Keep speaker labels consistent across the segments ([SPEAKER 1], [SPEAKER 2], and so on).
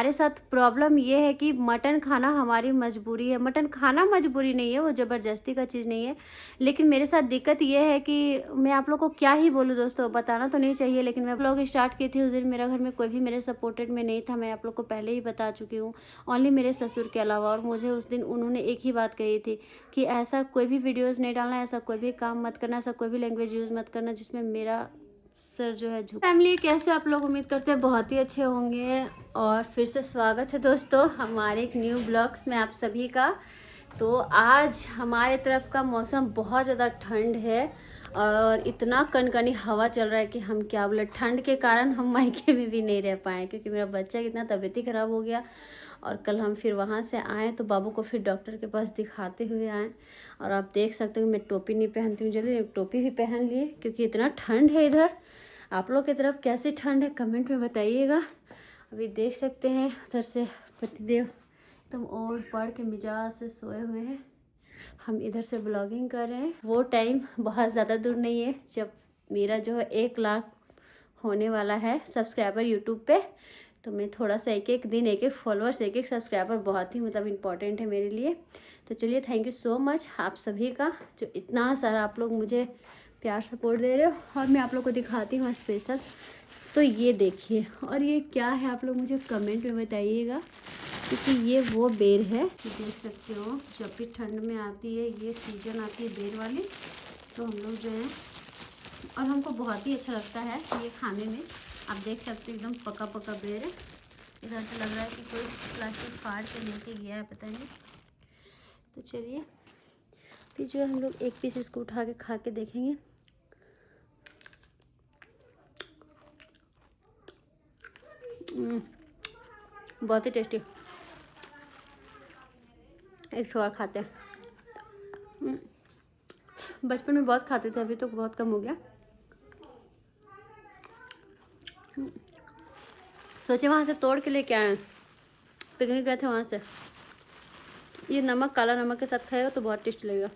[SPEAKER 1] हमारे साथ प्रॉब्लम ये है कि मटन खाना हमारी मजबूरी है। मटन खाना मजबूरी नहीं है, वो ज़बरदस्ती का चीज़ नहीं है। लेकिन मेरे साथ दिक्कत ये है कि मैं आप लोग को क्या ही बोलूँ दोस्तों, बताना तो नहीं चाहिए, लेकिन मैं ब्लॉग स्टार्ट की थी उस दिन मेरा घर में कोई भी मेरे सपोर्टेड में नहीं था। मैं आप लोग को पहले ही बता चुकी हूँ, ओनली मेरे ससुर के अलावा। और मुझे उस दिन उन्होंने एक ही बात कही थी कि ऐसा कोई भी वीडियोज़ नहीं डालना, ऐसा कोई भी काम मत करना, ऐसा कोई भी लैंग्वेज यूज़ मत करना जिसमें मेरा सर जो है झुक। फैमिली कैसे आप लोग, उम्मीद करते हैं बहुत ही अच्छे होंगे। और फिर से स्वागत है दोस्तों हमारे एक न्यू ब्लॉग्स में आप सभी का। तो आज हमारे तरफ का मौसम बहुत ज़्यादा ठंड है और इतना कनकनी हवा चल रहा है कि हम क्या बोले। ठंड के कारण हम मायके में भी नहीं रह पाए क्योंकि मेरा बच्चा कितना तबीयत ही ख़राब हो गया। और कल हम फिर वहाँ से आए तो बाबू को फिर डॉक्टर के पास दिखाते हुए आए। और आप देख सकते हो मैं टोपी नहीं पहनती हूँ, जल्दी टोपी भी पहन लिए क्योंकि इतना ठंड है इधर। आप लोग की तरफ कैसी ठंड है कमेंट में बताइएगा। अभी देख सकते हैं उधर से पतिदेव एकदम ओढ़ पढ़ के मिजाज से सोए हुए हैं। हम इधर से ब्लॉगिंग कर रहे हैं। वो टाइम बहुत ज़्यादा दूर नहीं है जब मेरा जो है 1 लाख होने वाला है सब्सक्राइबर यूट्यूब पे। तो मैं थोड़ा सा एक एक दिन एक एक फॉलोअर्स एक एक सब्सक्राइबर बहुत ही मतलब इम्पॉर्टेंट है मेरे लिए। तो चलिए थैंक यू सो मच आप सभी का जो इतना सारा आप लोग मुझे प्यार सपोर्ट दे रहे हो। और मैं आप लोग को दिखाती हूँ स्पेशल। तो ये देखिए, और ये क्या है आप लोग मुझे कमेंट में बताइएगा क्योंकि ये वो बेर है। देख सकते हो जब भी ठंड में आती है ये सीजन आती है बेर वाली, तो हम लोग जो है और हमको बहुत ही अच्छा लगता है ये खाने में। आप देख सकते हो एकदम पका पका बेर है। इधर से लग रहा है कि कोई प्लास्टिक फाड़ के लेके गया है, पता नहीं। तो चलिए फिर जो है हम लोग एक पीस इसको उठा के खा के देखेंगे। बहुत ही टेस्टी। एक और खाते हैं। बचपन में बहुत खाते थे, अभी तो बहुत कम हो गया। सोचे वहाँ से तोड़ के लेके आए, पिकनिक गए थे वहाँ से। ये नमक, काला नमक के साथ खाएगा तो बहुत टेस्टी लगेगा।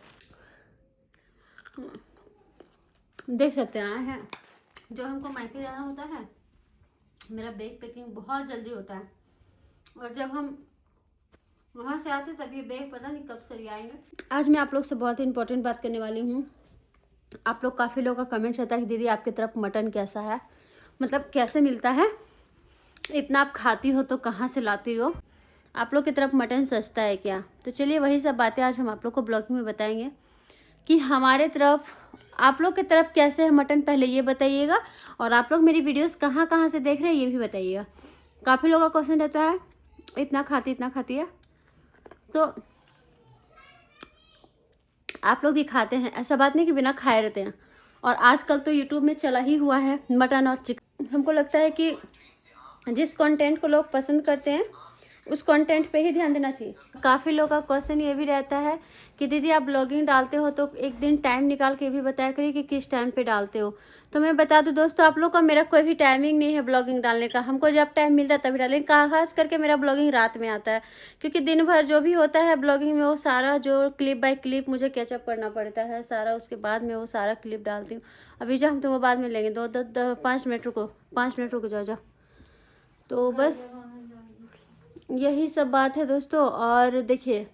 [SPEAKER 1] देख सकते हैं आए हैं। जब हमको मायके जाना होता है मेरा बैग पैकिंग बहुत जल्दी होता है, और जब हम वहाँ से आते तब ये बैग पता नहीं कब सरी आएंगे। आज मैं आप लोग से बहुत ही इंपॉर्टेंट बात करने वाली हूँ। आप लोग काफ़ी लोग का कमेंट्स आता है कि दीदी आपकी तरफ मटन कैसा है, मतलब कैसे मिलता है, इतना आप खाती हो तो कहाँ से लाती हो, आप लोग की तरफ मटन सस्ता है क्या। तो चलिए वही सब बातें आज हम आप लोग को ब्लॉगिंग में बताएंगे कि हमारे तरफ आप लोग की तरफ कैसे है मटन, पहले ये बताइएगा। और आप लोग मेरी वीडियोस कहाँ कहाँ से देख रहे हैं ये भी बताइएगा। काफ़ी लोगों का क्वेश्चन रहता है इतना खाती है, तो आप लोग भी खाते हैं, ऐसा बात नहीं कि बिना खाए रहते हैं। और आजकल तो यूट्यूब में चला ही हुआ है मटन और चिकन। हमको लगता है कि जिस कंटेंट को लोग पसंद करते हैं उस कंटेंट पे ही ध्यान देना चाहिए। काफ़ी लोगों का क्वेश्चन ये भी रहता है कि दीदी आप ब्लॉगिंग डालते हो तो एक दिन टाइम निकाल के भी बताया करिए कि किस टाइम पे डालते हो। तो मैं बता दूं दोस्तों आप लोग का मेरा कोई भी टाइमिंग नहीं है ब्लॉगिंग डालने का। हमको जब टाइम मिलता है तभी डालें। खास करके मेरा ब्लॉगिंग रात में आता है क्योंकि दिन भर जो भी होता है ब्लॉगिंग में वो सारा जो क्लिप बाय क्लिप मुझे कैचअप करना पड़ता है सारा, उसके बाद में वो सारा क्लिप डालती हूँ। अभी जो हम तुमको बाद में लेंगे 5 मिनट रुको, 5 मिनट रुको जाओ। तो बस यही सब बात है दोस्तों। और देखिए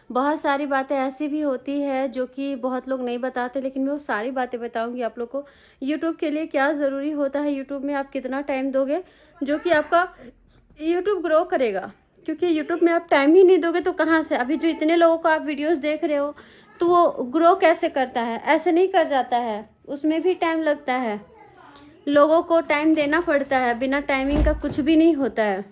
[SPEAKER 1] बहुत सारी बातें ऐसी भी होती है जो कि बहुत लोग नहीं बताते, लेकिन मैं वो सारी बातें बताऊंगी आप लोग को। यूट्यूब के लिए क्या ज़रूरी होता है, यूट्यूब में आप कितना टाइम दोगे जो कि आपका यूट्यूब ग्रो करेगा। क्योंकि यूट्यूब में आप टाइम ही नहीं दोगे तो कहाँ से, अभी जो इतने लोगों को आप वीडियोज़ देख रहे हो तो वो ग्रो कैसे करता है, ऐसे नहीं कर जाता है, उसमें भी टाइम लगता है, लोगों को टाइम देना पड़ता है, बिना टाइमिंग का कुछ भी नहीं होता है,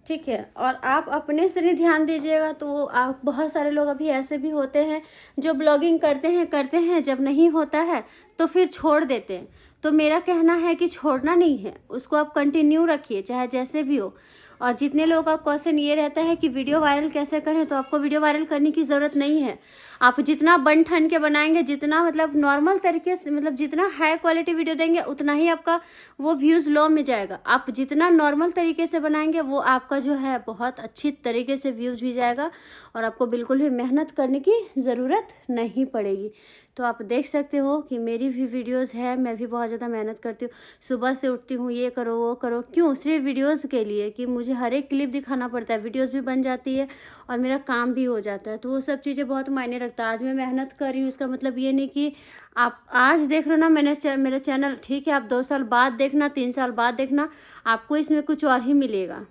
[SPEAKER 1] ठीक है। और आप अपने से नहीं ध्यान दीजिएगा तो आप बहुत सारे लोग अभी ऐसे भी होते हैं जो ब्लॉगिंग करते हैं जब नहीं होता है तो फिर छोड़ देते हैं। तो मेरा कहना है कि छोड़ना नहीं है, उसको आप कंटिन्यू रखिए चाहे जैसे भी हो। और जितने लोगों का क्वेश्चन ये रहता है कि वीडियो वायरल कैसे करें, तो आपको वीडियो वायरल करने की ज़रूरत नहीं है। आप जितना बन ठन के बनाएंगे, जितना मतलब नॉर्मल तरीके से, मतलब जितना हाई क्वालिटी वीडियो देंगे उतना ही आपका वो व्यूज़ लो में जाएगा। आप जितना नॉर्मल तरीके से बनाएंगे वो आपका जो है बहुत अच्छी तरीके से व्यूज़ भी जाएगा और आपको बिल्कुल भी मेहनत करने की ज़रूरत नहीं पड़ेगी। तो आप देख सकते हो कि मेरी भी वीडियोस है, मैं भी बहुत ज़्यादा मेहनत करती हूँ। सुबह से उठती हूँ, ये करो वो करो, क्यों? सिर्फ वीडियोस के लिए कि मुझे हर एक क्लिप दिखाना पड़ता है, वीडियोस भी बन जाती है और मेरा काम भी हो जाता है। तो वो सब चीज़ें बहुत मायने रखता है। आज मैं मेहनत कर रही हूँ, इसका मतलब ये नहीं कि आप आज देख रहे हो ना मेरा चैनल, ठीक है, आप 2 साल बाद देखना, 3 साल बाद देखना, आपको इसमें कुछ और ही मिलेगा।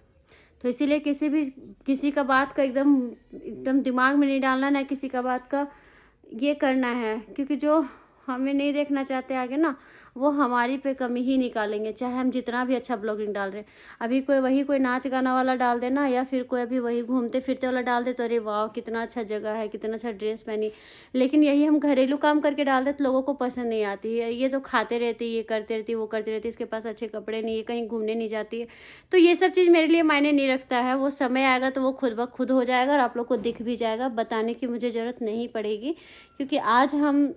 [SPEAKER 1] तो इसीलिए किसी का बात का एकदम एकदम दिमाग में नहीं डालना, ना किसी का बात का ये करना है, क्योंकि जो हमें नहीं देखना चाहते आगे ना, वो हमारी पे कमी ही निकालेंगे, चाहे हम जितना भी अच्छा ब्लॉगिंग डाल रहे हैं। अभी कोई नाच गाना वाला डाल दे ना, या फिर कोई अभी वही घूमते फिरते वाला डाल दे, तो अरे वाह कितना अच्छा जगह है, कितना अच्छा ड्रेस पहनी। लेकिन यही हम घरेलू काम करके डाल दे तो लोगों को पसंद नहीं आती है। ये तो खाते रहती, ये करते रहती, वो करती रहती, इसके पास अच्छे कपड़े नहीं है, कहीं घूमने नहीं जाती है। तो ये सब चीज़ मेरे लिए मायने नहीं रखता है। वो समय आएगा तो वो खुद ब खुद हो जाएगा और आप लोग को दिख भी जाएगा। बताने की मुझे ज़रूरत नहीं पड़ेगी, क्योंकि आज हम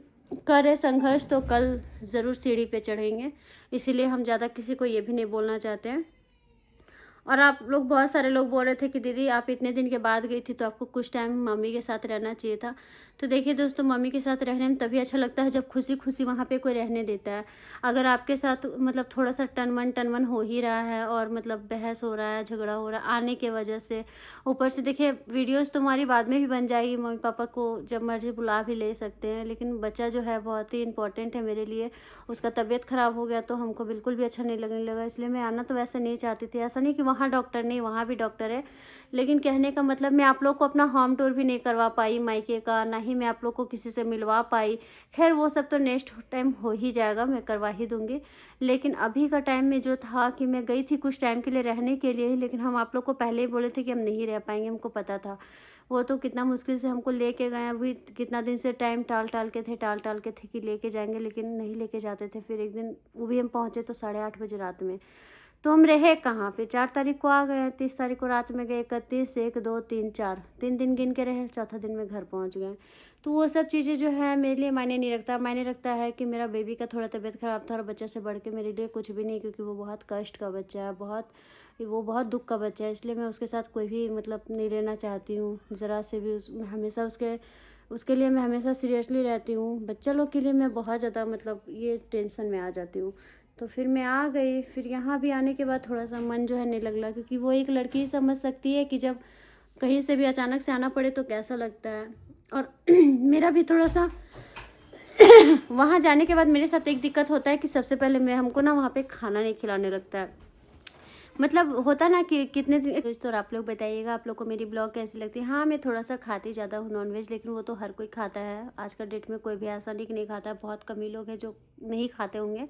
[SPEAKER 1] कर रहे संघर्ष तो कल ज़रूर सीढ़ी पे चढ़ेंगे। इसीलिए हम ज़्यादा किसी को ये भी नहीं बोलना चाहते हैं। और आप लोग, बहुत सारे लोग बोल रहे थे कि दीदी आप इतने दिन के बाद गई थी तो आपको कुछ टाइम मम्मी के साथ रहना चाहिए था। तो देखिए दोस्तों, मम्मी के साथ रहने में तभी अच्छा लगता है जब खुशी खुशी वहाँ पे कोई रहने देता है। अगर आपके साथ मतलब थोड़ा सा टनमन हो ही रहा है और मतलब बहस हो रहा है, झगड़ा हो रहा है आने के वजह से, ऊपर से देखिए वीडियोज़ तुम्हारी बाद में भी बन जाएगी, मम्मी पापा को जब मर्जी बुला भी ले सकते हैं, लेकिन बच्चा जो है बहुत ही इंपॉर्टेंट है मेरे लिए। उसका तबीयत ख़राब हो गया तो हमको बिल्कुल भी अच्छा नहीं लगने लगा, इसलिए मैं आना तो वैसे नहीं चाहती थी। ऐसा नहीं कि वहाँ डॉक्टर नहीं, वहाँ भी डॉक्टर है, लेकिन कहने का मतलब मैं आप लोग को अपना होम टूर भी नहीं करवा पाई मायके का, ना ही मैं आप लोग को किसी से मिलवा पाई। खैर वो सब तो नेक्स्ट टाइम हो ही जाएगा, मैं करवा ही दूंगी। लेकिन अभी का टाइम में जो था कि मैं गई थी कुछ टाइम के लिए रहने के लिए ही, लेकिन हम आप लोग को पहले ही बोले थे कि हम नहीं रह पाएंगे, हमको पता था। वो तो कितना मुश्किल से हमको लेके गए, अभी कितना दिन से टाइम टाल टाल के थे कि लेके जाएंगे, लेकिन नहीं लेके जाते थे। फिर एक दिन वो भी हम पहुँचे तो 8:30 बजे रात में। तो हम रहे कहाँ पे, 4 तारीख को आ गए, 30 तारीख को रात में गए, 31, 1, 2, 3, 4, 3 दिन गिन के रहे, चौथा दिन में घर पहुँच गए। तो वो सब चीज़ें जो है मेरे लिए मायने नहीं रखता। मायने रखता है कि मेरा बेबी का थोड़ा तबीयत ख़राब था और बच्चा से बढ़ के मेरे लिए कुछ भी नहीं, क्योंकि वो बहुत कष्ट का बच्चा है, वो बहुत दुख का बच्चा है। इसलिए मैं उसके साथ कोई भी मतलब नहीं लेना चाहती हूँ ज़रा से भी। हमेशा उसके लिए मैं हमेशा सीरियसली रहती हूँ। बच्चा लोग के लिए मैं बहुत ज़्यादा मतलब ये टेंशन में आ जाती हूँ। तो फिर मैं आ गई। फिर यहाँ भी आने के बाद थोड़ा सा मन जो है नहीं लग रहा, क्योंकि वो एक लड़की ही समझ सकती है कि जब कहीं से भी अचानक से आना पड़े तो कैसा लगता है। और मेरा भी थोड़ा सा वहाँ जाने के बाद मेरे साथ एक दिक्कत होता है कि सबसे पहले हमको ना वहाँ पे खाना नहीं खिलाने लगता है। मतलब होता ना कि कितने दिन दोस्तों, आप लोग बताइएगा आप लोग को मेरी ब्लॉग कैसी लगती है। हाँ, मैं थोड़ा सा खाती ज़्यादा हूँ नॉनवेज, लेकिन वो तो हर कोई खाता है। आज का डेट में कोई भी ऐसा नहीं खाता है, बहुत कम ही लोग हैं जो नहीं खाते होंगे।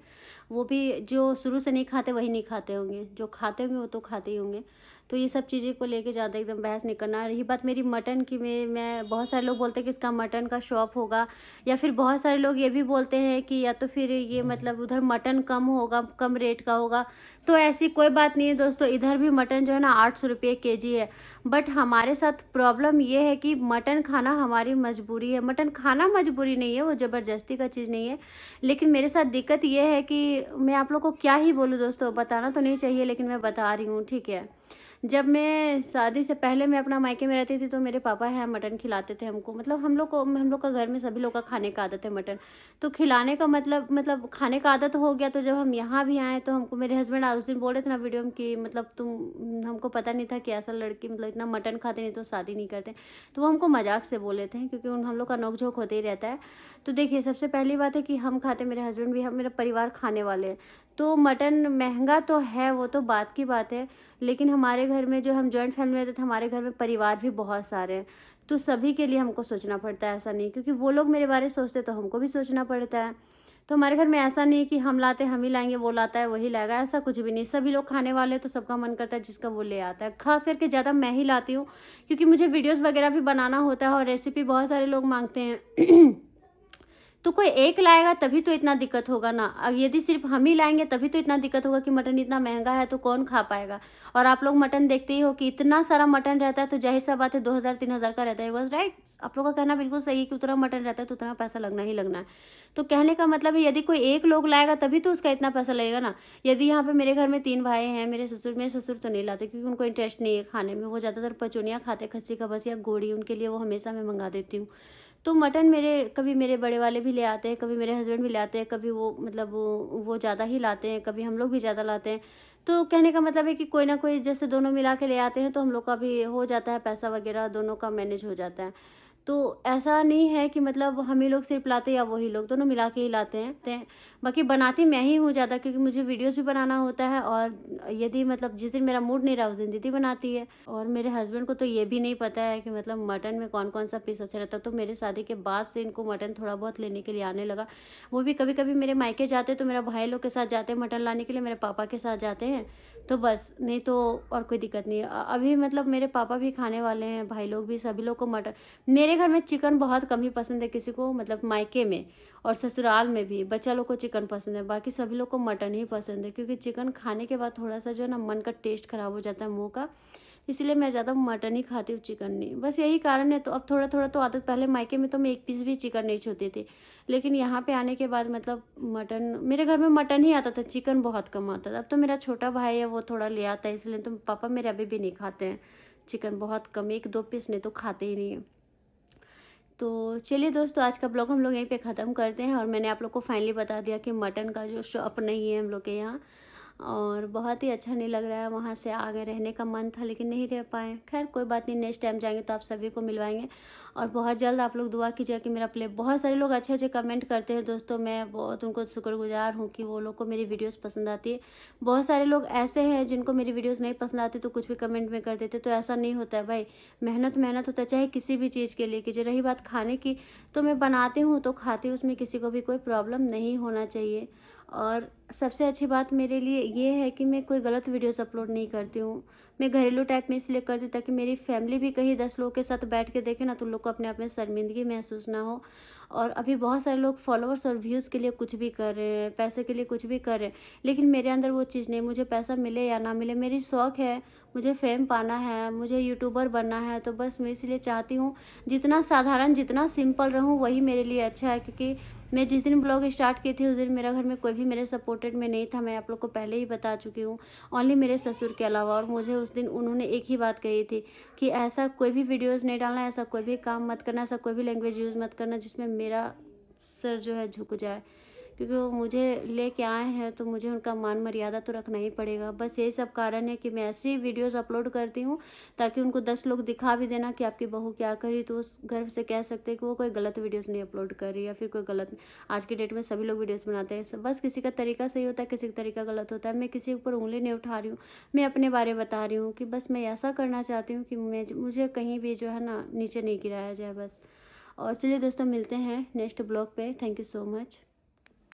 [SPEAKER 1] वो भी जो शुरू से नहीं खाते वही नहीं खाते होंगे, जो खाते होंगे वो तो खाते ही होंगे। तो ये सब चीज़ें को लेके ज़्यादा एकदम बहस नहीं करना। रही बात मेरी मटन की, मैं बहुत सारे लोग बोलते हैं कि इसका मटन का शॉप होगा, या फिर बहुत सारे लोग ये भी बोलते हैं कि या तो फिर ये मतलब उधर मटन कम होगा, कम रेट का होगा। तो ऐसी कोई बात नहीं है दोस्तों, इधर भी मटन जो है ना 800 रुपये केजी है। बट हमारे साथ प्रॉब्लम ये है कि मटन खाना हमारी मजबूरी है। मटन खाना मजबूरी नहीं है, वो ज़बरदस्ती का चीज़ नहीं है। लेकिन मेरे साथ दिक्कत ये है कि मैं आप लोग को क्या ही बोलूँ दोस्तों, बताना तो नहीं चाहिए लेकिन मैं बता रही हूँ, ठीक है। जब मैं शादी से पहले मैं अपना मायके में रहती थी तो मेरे पापा हैं मटन खिलाते थे हमको। मतलब हम लोग का घर में सभी लोग का खाने का आदत है मटन। तो खिलाने का मतलब खाने का आदत हो गया। तो जब हम यहाँ भी आए तो हमको मेरे हस्बैंड उस दिन बोल रहे थे ना वीडियो में कि मतलब हमको पता नहीं था कि ऐसा लड़की मतलब इतना मटन खाते नहीं तो शादी नहीं करते। तो वो हमको मजाक से बोले थे, क्योंकि हम लोग का नोक-झोंक होते ही रहता है। तो देखिए, सबसे पहली बात है कि हम खाते, मेरे हस्बैंड भी, हम मेरा परिवार खाने वाले हैं। तो मटन महंगा तो है, वो तो बात की बात है, लेकिन हमारे घर में जो हम जॉइंट फैमिली में रहते थे, हमारे घर में परिवार भी बहुत सारे हैं। तो सभी के लिए हमको सोचना पड़ता है, ऐसा नहीं क्योंकि वो लोग मेरे बारे सोचते तो हमको भी सोचना पड़ता है। तो हमारे घर में ऐसा नहीं कि हम लाते हम ही लाएंगे, वो लाता है वही लाएगा, ऐसा कुछ भी नहीं। सभी लोग खाने वाले तो सबका मन करता है जिसका वो ले आता है। खास करके ज़्यादा मैं ही लाती हूँ, क्योंकि मुझे वीडियोज़ वगैरह भी बनाना होता है और रेसिपी बहुत सारे लोग मांगते हैं। तो कोई एक लाएगा तभी तो इतना दिक्कत होगा ना। यदि सिर्फ हम ही लाएंगे तभी तो इतना दिक्कत होगा कि मटन इतना महंगा है तो कौन खा पाएगा। और आप लोग मटन देखते ही हो कि इतना सारा मटन रहता है, तो जाहिर सा बात है 2000-3000 का रहता है। बस राइट, आप लोग का कहना बिल्कुल सही है कि उतना मटन रहता है तो उतना पैसा लगना ही लगना है। तो कहने का मतलब है यदि कोई एक लोग लाएगा तभी तो उसका इतना पैसा लगेगा ना। यदि यहाँ पे मेरे घर में 3 भाई हैं, मेरे ससुर तो नहीं लाते क्योंकि उनको इंटरेस्ट नहीं है खाने में। वो ज़्यादातर पचौनिया खाते, खस्सी का बस या गोड़ी, उनके लिए वो हमेशा मैं मंगा देती हूँ। तो मटन कभी मेरे बड़े वाले भी ले आते हैं, कभी मेरे हस्बैंड भी ले आते हैं, कभी वो मतलब वो ज़्यादा ही लाते हैं, कभी हम लोग भी ज़्यादा लाते हैं। तो कहने का मतलब है कि कोई ना कोई जैसे दोनों मिला के ले आते हैं तो हम लोग का भी हो जाता है, पैसा वगैरह दोनों का मैनेज हो जाता है। तो ऐसा नहीं है कि मतलब हम ही लोग सिर्फ लाते या वही लोग, दोनों मिला के ही लाते हैं। बाकी बनाती मैं ही हूँ ज़्यादा, क्योंकि मुझे वीडियोस भी बनाना होता है, और यदि मतलब जिस दिन मेरा मूड नहीं रहा उस दिन दीदी बनाती है। और मेरे हस्बैंड को तो ये भी नहीं पता है कि मतलब मटन में कौन कौन सा पीस अच्छा रहता है, तो मेरे शादी के बाद से इनको मटन थोड़ा बहुत लेने के लिए आने लगा। वो भी कभी कभी मेरे मायके जाते तो मेरा भाई लोग के साथ जाते हैं मटन लाने के लिए, मेरे पापा के साथ जाते हैं, तो बस, नहीं तो और कोई दिक्कत नहीं है। अभी मतलब मेरे पापा भी खाने वाले हैं, भाई लोग भी, सभी लोग को मटन। मेरे घर में चिकन बहुत कम ही पसंद है किसी को, मतलब मायके में और ससुराल में भी बच्चा लोग को चिकन पसंद है, बाकी सभी लोग को मटन ही पसंद है, क्योंकि चिकन खाने के बाद थोड़ा सा जो है ना मन का टेस्ट खराब हो जाता है मुंह का, इसलिए मैं ज़्यादा मटन ही खाती हूँ, चिकन नहीं, बस यही कारण है। तो अब थोड़ा थोड़ा तो आदत, पहले मायके में तो मैं एक पीस भी चिकन नहीं छूती थी, लेकिन यहाँ पे आने के बाद मतलब मटन, मेरे घर में मटन ही आता था, चिकन बहुत कम आता था। अब तो मेरा छोटा भाई है वो थोड़ा ले आता है, इसलिए तो पापा मेरे अभी भी नहीं खाते हैं चिकन, बहुत कम, एक दो पीस, नहीं तो खाते ही नहीं है। तो चलिए दोस्तों, आज का ब्लॉग हम लोग यहीं पे ख़त्म करते हैं, और मैंने आप लोग को फाइनली बता दिया कि मटन का जो शॉप नहीं है हम लोग के यहाँ, और बहुत ही अच्छा नहीं लग रहा है। वहाँ से आगे रहने का मन था लेकिन नहीं रह पाए, खैर कोई बात नहीं, नेक्स्ट टाइम जाएंगे तो आप सभी को मिलवाएंगे। और बहुत जल्द आप लोग दुआ कीजिएगा कि मेरा प्ले, बहुत सारे लोग अच्छे अच्छे कमेंट करते हैं दोस्तों, मैं बहुत उनको शुक्रगुजार हूँ कि वो लोग को मेरी वीडियोस पसंद आती है। बहुत सारे लोग ऐसे हैं जिनको मेरी वीडियोस नहीं पसंद आती तो कुछ भी कमेंट में कर देते, तो ऐसा नहीं होता है भाई, मेहनत मेहनत होता है, चाहे किसी भी चीज़ के लिए कीजिए। रही बात खाने की, तो मैं बनाती हूँ तो खाती हूँ, उसमें किसी को भी कोई प्रॉब्लम नहीं होना चाहिए। और सबसे अच्छी बात मेरे लिए ये है कि मैं कोई गलत वीडियोस अपलोड नहीं करती हूँ। मैं घरेलू टाइप में इसलिए करती हूँ ताकि मेरी फैमिली भी कहीं 10 लोगों के साथ बैठ के देखे ना, तो उन लोग को अपने आप में शर्मिंदगी महसूस ना हो। और अभी बहुत सारे लोग फॉलोअर्स और व्यूज़ के लिए कुछ भी कर रहे हैं, पैसे के लिए कुछ भी कर रहे हैं, लेकिन मेरे अंदर वो चीज़ नहीं। मुझे पैसा मिले या ना मिले, मेरी शौक़ है, मुझे फेम पाना है, मुझे यूट्यूबर बनना है, तो बस मैं इसलिए चाहती हूँ जितना साधारण, जितना सिंपल रहूँ वही मेरे लिए अच्छा है। क्योंकि मैं जिस दिन ब्लॉग स्टार्ट की थी उस दिन मेरा घर में कोई भी मेरे सपोर्टेड में नहीं था, मैं आप लोग को पहले ही बता चुकी हूँ, ओनली मेरे ससुर के अलावा। और मुझे उस दिन उन्होंने एक ही बात कही थी कि ऐसा कोई भी वीडियोस नहीं डालना, ऐसा कोई भी काम मत करना, ऐसा कोई भी लैंग्वेज यूज़ मत करना जिसमें मेरा सर जो है झुक जाए, क्योंकि वो मुझे लेके आए हैं तो मुझे उनका मान मर्यादा तो रखना ही पड़ेगा। बस यही सब कारण है कि मैं ऐसी वीडियोस अपलोड करती हूँ ताकि उनको 10 लोग दिखा भी देना कि आपकी बहू क्या करी, तो उस गर्व से कह सकते हैं कि वो कोई गलत वीडियोस नहीं अपलोड कर रही, या फिर कोई गलत। आज की डेट में सभी लोग वीडियोस बनाते हैं, बस किसी का तरीका सही होता है, किसी का तरीका गलत होता है। मैं किसी के ऊपर उंगली नहीं उठा रही हूँ, मैं अपने बारे में बता रही हूँ कि बस मैं ऐसा करना चाहती हूँ कि मुझे कहीं भी जो है ना नीचे नहीं गिराया जाए बस। और चलिए दोस्तों, मिलते हैं नेक्स्ट ब्लॉग पे। Thank you so much.